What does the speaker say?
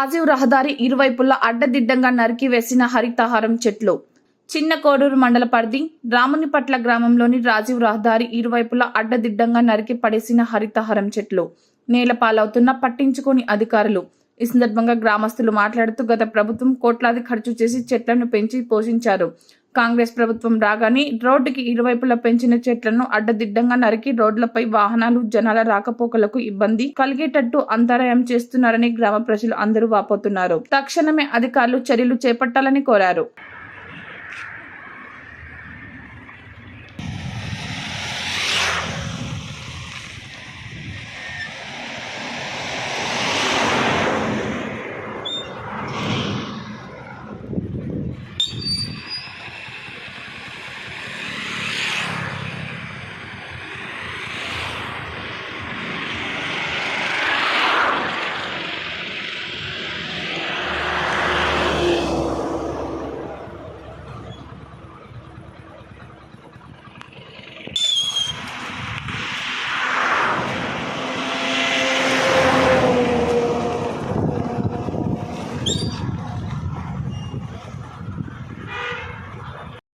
రాజీవ్ రహదారి ఇరువైపులా అడ్డదిడ్డంగా నరికివేసిన హరితహారం చెట్లు. చిన్న కోడూరు మండల పరిధి రామునిపట్ల గ్రామంలోని రాజీవ్ రహదారి ఇరువైపులా అడ్డదిడ్డంగా నరికి పడేసిన హరితహారం చెట్లు నేలపాలవుతున్నా పట్టించుకోని అధికారులు. ఈ సందర్భంగా గ్రామస్తులు మాట్లాడుతూ గత ప్రభుత్వం కోట్లాది ఖర్చు చేసి చెట్లను పెంచి పోషించారు. కాంగ్రెస్ ప్రభుత్వం రాగానే రోడ్డుకి ఇరువైపులా పెంచిన చెట్లను అడ్డదిడ్డంగా నరికి రోడ్లపై వాహనాలు జనాల రాకపోకలకు ఇబ్బంది కలిగేటట్టు అంతరాయం చేస్తున్నారని గ్రామ ప్రజలు అందరూ వాపోతున్నారు. తక్షణమే అధికారులు చర్యలు చేపట్టాలని కోరారు.